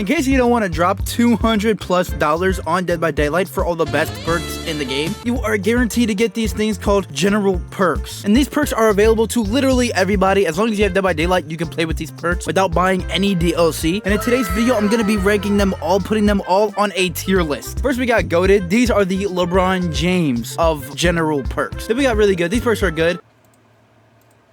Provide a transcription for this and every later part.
In case you don't want to drop $200+ on Dead by Daylight for all the best perks in the game, you are guaranteed to get these things called general perks. And these perks are available to literally everybody. As long as you have Dead by Daylight, you can play with these perks without buying any DLC. And in today's video, I'm going to be ranking them all, putting them all on a tier list. First, we got goated. These are the LeBron James of general perks. Then we got really good. These perks are good.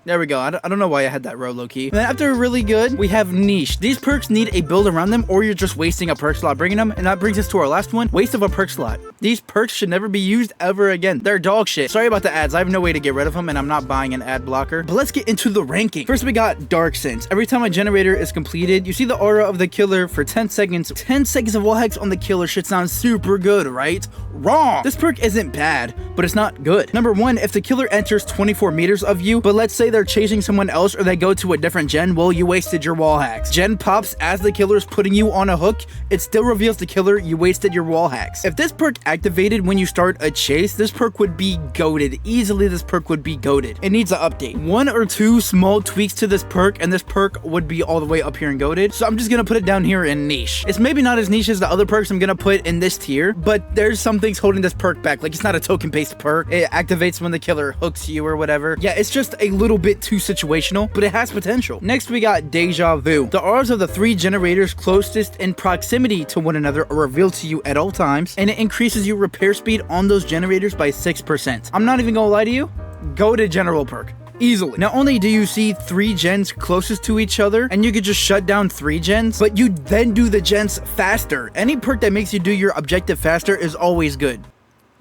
There we go. I don't know why I had that row low-key. Then after really good, we have niche. These perks need a build around them, or you're just wasting a perk slot bringing them. And that brings us to our last one, waste of a perk slot. These perks should never be used ever again. They're dog shit. Sorry about the ads. I have no way to get rid of them, and I'm not buying an ad blocker. But let's get into the ranking. First, we got Dark Sense. Every time a generator is completed, you see the aura of the killer for 10 seconds. 10 seconds of wall hacks on the killer should sound super good, right? Wrong. This perk isn't bad, but it's not good. Number one, if the killer enters 24 meters of you, but let's say they're chasing someone else or they go to a different gen, well, you wasted your wall hacks. Gen pops as the killer is putting you on a hook, it still reveals the killer, you wasted your wall hacks. If this perk activated when you start a chase, this perk would be goated. Easily, this perk would be goated. It needs an update. One or two small tweaks to this perk, and this perk would be all the way up here in goated. So I'm just gonna put it down here in niche. It's maybe not as niche as the other perks I'm gonna put in this tier, but there's some things holding this perk back. Like, it's not a token-based perk. It activates when the killer hooks you or whatever. Yeah, it's just a little bit too situational, but it has potential. Next, we got Deja Vu. The auras of the 3 generators closest in proximity to one another are revealed to you at all times, and it increases your repair speed on those generators by 6%. I'm not even gonna lie to you, go to general perk. Easily. Not only do you see 3 gens closest to each other, and you could just shut down 3 gens, but you then do the gens faster. Any perk that makes you do your objective faster is always good.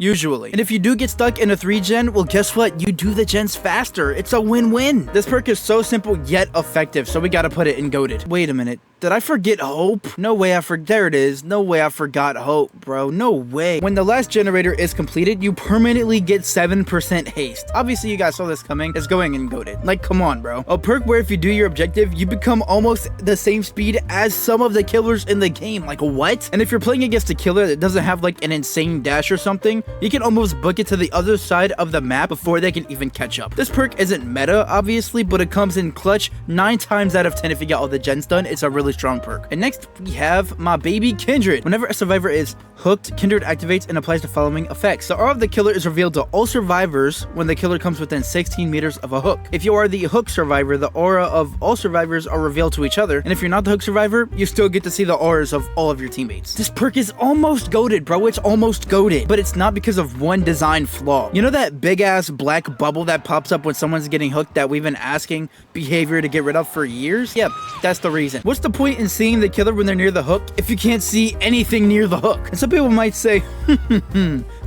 Usually. And if you do get stuck in a 3 gen, well, guess what? You do the gens faster. It's a win-win. This perk is so simple yet effective, so we gotta put it in goated. Wait a minute. Did I forget hope? No way there it is. No way I forgot hope, bro. No way. When the last generator is completed, you permanently get 7% haste. Obviously, you guys saw this coming. It's going in goated. Like, come on, bro. A perk where if you do your objective, you become almost the same speed as some of the killers in the game. Like, what? And if you're playing against a killer that doesn't have like an insane dash or something, you can almost book it to the other side of the map before they can even catch up. This perk isn't meta, obviously, but it comes in clutch 9 times out of 10 if you get all the gens done. It's a really strong perk. And next, we have my baby Kindred. Whenever a survivor is hooked, Kindred activates and applies the following effects. The aura of the killer is revealed to all survivors when the killer comes within 16 meters of a hook. If you are the hook survivor, the aura of all survivors are revealed to each other. And if you're not the hook survivor, you still get to see the auras of all of your teammates. This perk is almost goated, bro. It's almost goated. But it's not because of one design flaw. You know that big ass black bubble that pops up when someone's getting hooked that we've been asking behavior to get rid of for years? Yep, that's the reason. What's the point in seeing the killer when they're near the hook if you can't see anything near the hook? And some people might say,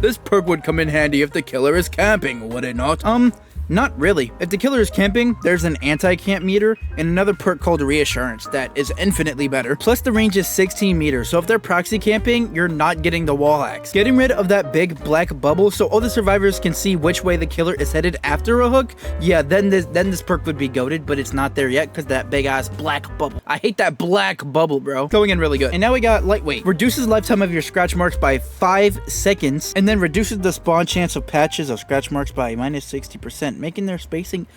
this perk would come in handy if the killer is camping, would it not? Not really. If the killer is camping, there's an anti-camp meter and another perk called Reassurance that is infinitely better. Plus the range is 16 meters, so if they're proxy camping, you're not getting the wall hacks. Getting rid of that big black bubble so all the survivors can see which way the killer is headed after a hook, yeah, then this perk would be goated, but it's not there yet because that big ass black bubble. I hate that black bubble, bro. Going in really good. And now we got Lightweight. Reduces lifetime of your scratch marks by 5 seconds and then reduces the spawn chance of patches of scratch marks by minus 60%. Making their spacing,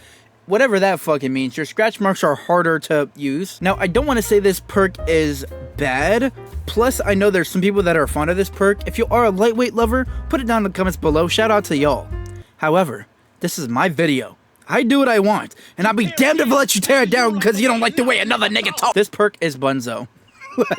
whatever that fucking means. Your scratch marks are harder to use. Now, I don't want to say this perk is bad. Plus, I know there's some people that are fond of this perk. If you are a lightweight lover, put it down in the comments below. Shout out to y'all. However, this is my video. I do what I want, and I'll be damned if I let you tear it down because you don't like the way another nigga talk. This perk is bunzo.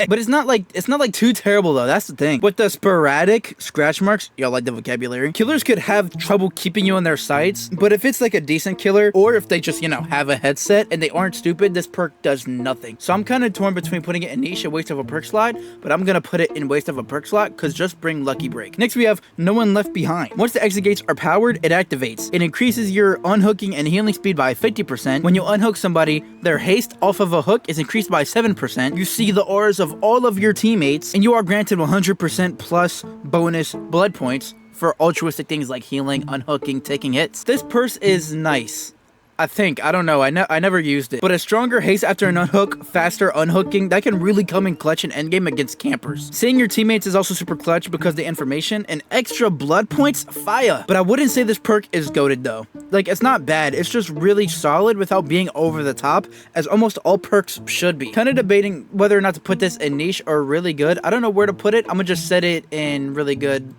But it's not like too terrible though. That's the thing. With the sporadic scratch marks, y'all like the vocabulary. Killers could have trouble keeping you in their sights, but if it's like a decent killer, or if they just, you know, have a headset and they aren't stupid, this perk does nothing. So I'm kind of torn between putting it in niche and waste of a perk slot, but I'm gonna put it in waste of a perk slot because just bring Lucky Break. Next we have No One Left Behind. Once the exit gates are powered, it activates. It increases your unhooking and healing speed by 50%. When you unhook somebody, their haste off of a hook is increased by 7%. You see the auras of all of your teammates, and you are granted 100% plus bonus blood points for altruistic things like healing, unhooking, taking hits. This purse is nice. I don't know. I never used it. But a stronger haste after an unhook, faster unhooking, that can really come in clutch in endgame against campers. Seeing your teammates is also super clutch because the information and extra blood points, fire. But I wouldn't say this perk is goated though. Like, it's not bad. It's just really solid without being over the top, as almost all perks should be. Kind of debating whether or not to put this in niche or really good. I don't know where to put it. I'm gonna just set it in really good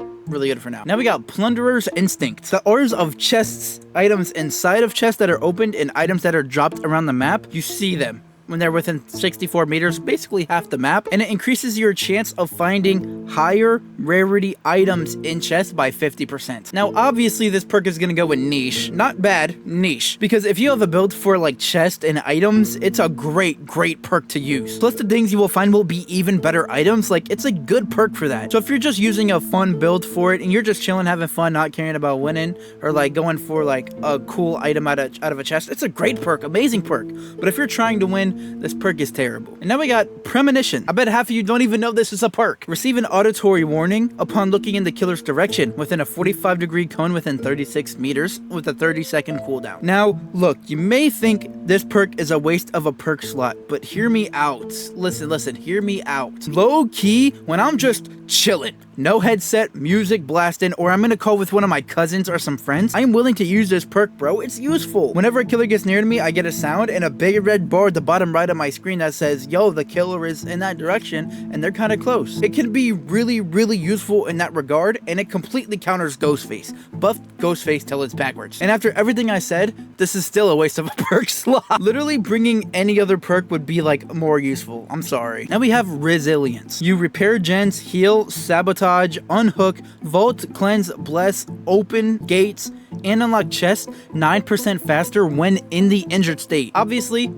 for now. Now we got Plunderer's Instinct. The orders of chests, items inside of chests that are opened, and items that are dropped around the map, you see them when they're within 64 meters, basically half the map, and it increases your chance of finding higher rarity items in chests by 50%. Now, obviously, this perk is gonna go in niche. Not bad, niche. Because if you have a build for like chest and items, it's a great perk to use. Plus, the things you will find will be even better items. Like, it's a good perk for that. So if you're just using a fun build for it, and you're just chilling, having fun, not caring about winning, or like going for like a cool item out of a chest, it's a great perk, amazing perk. But if you're trying to win, this perk is terrible. And now we got Premonition. I bet half of you don't even know this is a perk. Receive an auditory warning upon looking in the killer's direction within a 45-degree cone within 36 meters with a 30-second cooldown. Now, look, you may think this perk is a waste of a perk slot, but hear me out. Listen, hear me out. Low key, when I'm just chilling, no headset, music blasting, or I'm in a call with one of my cousins or some friends, I'm willing to use this perk, bro. It's useful. Whenever a killer gets near to me, I get a sound and a big red bar at the bottom right of my screen that says, yo, the killer is in that direction, and they're kind of close. It can be really useful in that regard, and it completely counters Ghostface. Buff Ghostface till it's backwards. And after everything I said, this is still a waste of a perk slot. Literally bringing any other perk would be like more useful. I'm sorry. Now we have Resilience. You repair gens, heal, sabotage, unhook, vault, cleanse, bless, open gates, and unlock chests 9% faster when in the injured state. Obviously,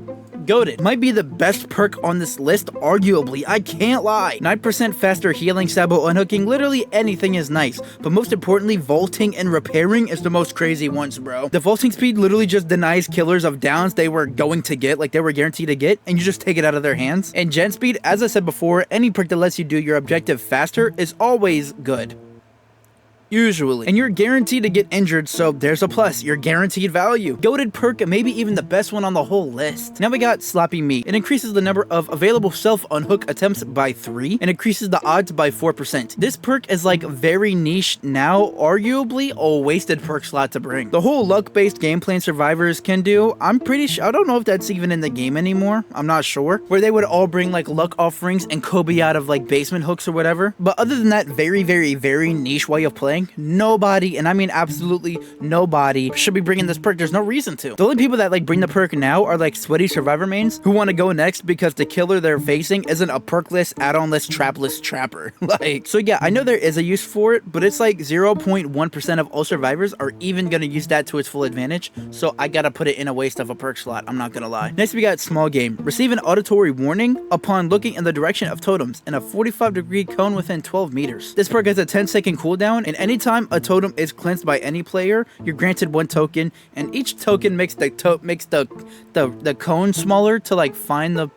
goated. Might be the best perk on this list, arguably. I can't lie. 9% faster healing, sabo, unhooking, literally anything is nice. But most importantly, vaulting and repairing is the most crazy ones, bro. The vaulting speed literally just denies killers of downs they were going to get, like they were guaranteed to get, and you just take it out of their hands. And gen speed, as I said before, any perk that lets you do your objective faster is always good. Usually. And you're guaranteed to get injured, so there's a plus. You're guaranteed value. Goated perk, maybe even the best one on the whole list. Now we got Sloppy Meat. It increases the number of available self-unhook attempts by 3 and increases the odds by 4%. This perk is like very niche now, arguably a wasted perk slot to bring. The whole luck-based gameplay and survivors can do, I'm pretty sure, I don't know if that's even in the game anymore. I'm not sure. Where they would all bring like luck offerings and Kobe out of like basement hooks or whatever. But other than that, very niche way of playing, nobody, and I mean absolutely nobody, should be bringing this perk. There's no reason to. The only people that like bring the perk now are like sweaty survivor mains who want to go next because the killer they're facing isn't a perkless, add-on-less, trapless trapper. Like, so yeah, I know there is a use for it, but it's like 0.1% of all survivors are even gonna use that to its full advantage, so I gotta put it in a waste of a perk slot, I'm not gonna lie. Next we got Small Game. Receive an auditory warning upon looking in the direction of totems in a 45-degree cone within 12 meters. This perk has a 10-second cooldown, and anytime a totem is cleansed by any player, you're granted 1 token, and each token makes the cone smaller to like find the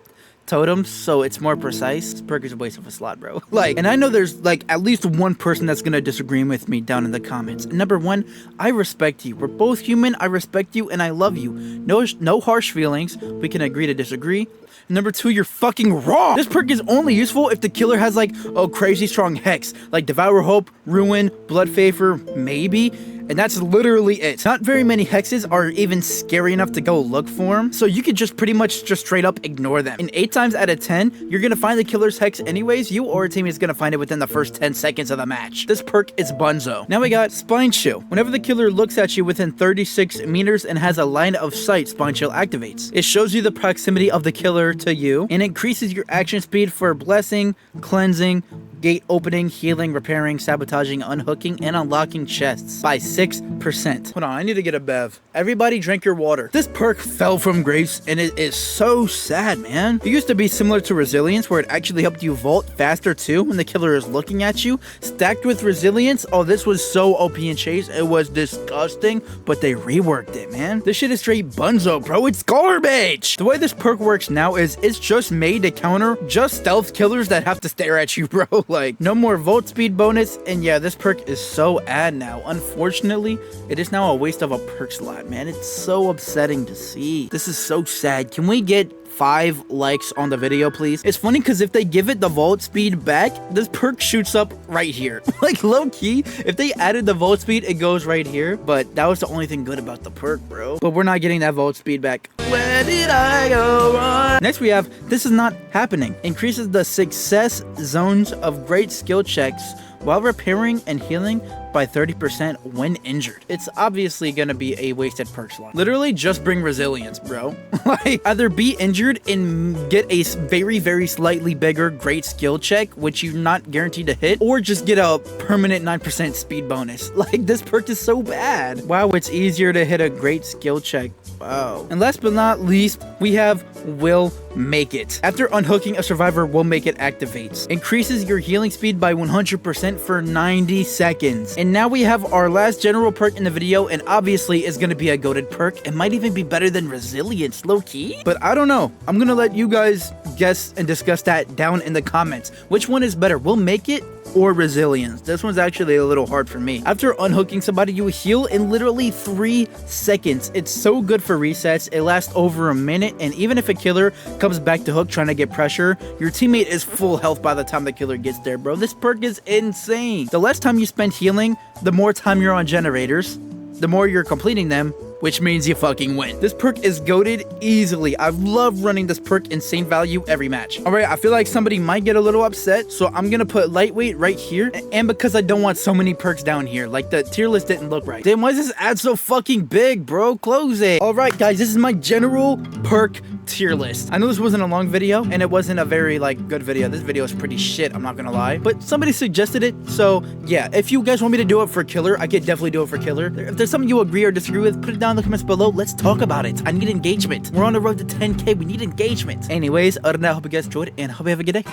totems, so it's more precise. This perk is a waste of a slot, bro. Like, and I know there's like at least one person that's gonna disagree with me down in the comments. Number one, I respect you. We're both human. I respect you and I love you. No harsh feelings. We can agree to disagree. Number two, you're fucking wrong. This perk is only useful if the killer has like a crazy strong hex, like Devour Hope, Ruin, Blood Favor, maybe. And that's literally it. Not very many hexes are even scary enough to go look for them, so you could just pretty much just straight up ignore them. And 8 times out of 10, you're gonna find the killer's hex anyways. You or a team is gonna find it within the first 10 seconds of the match. This perk is bunzo. Now we got Spine Chill. Whenever the killer looks at you within 36 meters and has a line of sight, Spine Chill activates. It shows you the proximity of the killer to you and increases your action speed for blessing, cleansing, gate opening, healing, repairing, sabotaging, unhooking, and unlocking chests by 6%. Hold on, I need to get a bev. Everybody drink your water. This perk fell from grace, and it is so sad, man. It used to be similar to Resilience, where it actually helped you vault faster too when the killer is looking at you. Stacked with Resilience, oh, this was so OP in Chase. It was disgusting, but they reworked it, man. This shit is straight bunzo, bro. It's garbage. The way this perk works now is it's just made to counter just stealth killers that have to stare at you, bro. Like, no more volt speed bonus. And yeah, this perk is so ad now. Unfortunately, it is now a waste of a perk slot, man. It's so upsetting to see. This is so sad. Can we get 5 likes on the video, please? It's funny because if they give it the volt speed back, this perk shoots up right here. Like, low-key, if they added the volt speed, it goes right here. But that was the only thing good about the perk, bro. But we're not getting that volt speed back. Where did I go wrong? Next we have, this is not happening. Increases the success zones of great skill checks while repairing and healing by 30% when injured. It's obviously gonna be a wasted perk slot. Literally just bring resilience, bro. Like, either be injured and get a very, very slightly bigger great skill check, which you're not guaranteed to hit, or just get a permanent 9% speed bonus. Like, this perk is so bad. Wow, it's easier to hit a great skill check. Wow. And last but not least, we have Will Make It. After unhooking, a survivor Will Make It activates. Increases your healing speed by 100% for 90 seconds. And now we have our last general perk in the video, and obviously is going to be a goated perk. It might even be better than Resilience, low-key. But I don't know. I'm going to let you guys guess and discuss that down in the comments. Which one is better, Will Make It or Resilience? This one's actually a little hard for me. After unhooking somebody, you heal in literally 3 seconds. It's so good for resets. It lasts over a minute, and even if a killer comes back to hook trying to get pressure, your teammate is full health by the time the killer gets there, bro. This perk is insane. The less time you spend healing, the more time you're on generators, the more you're completing them, which means you fucking win. This perk is goated easily. I love running this perk insane value every match. All right, I feel like somebody might get a little upset, so I'm gonna put lightweight right here, and because I don't want so many perks down here, like the tier list didn't look right. Damn, why is this ad so fucking big, bro? Close it. All right, guys, this is my general perk tier list. I know this wasn't a long video, and it wasn't a very, like, good video. This video is pretty shit, I'm not gonna lie, but somebody suggested it, so yeah, if you guys want me to do it for killer, I could definitely do it for killer. If there's something you agree or disagree with, put it down in the comments below. Let's talk about it. I need engagement. We're on the road to 10K. We need engagement. Anyways, other than that, I hope you guys enjoyed it, and I hope you have a good day.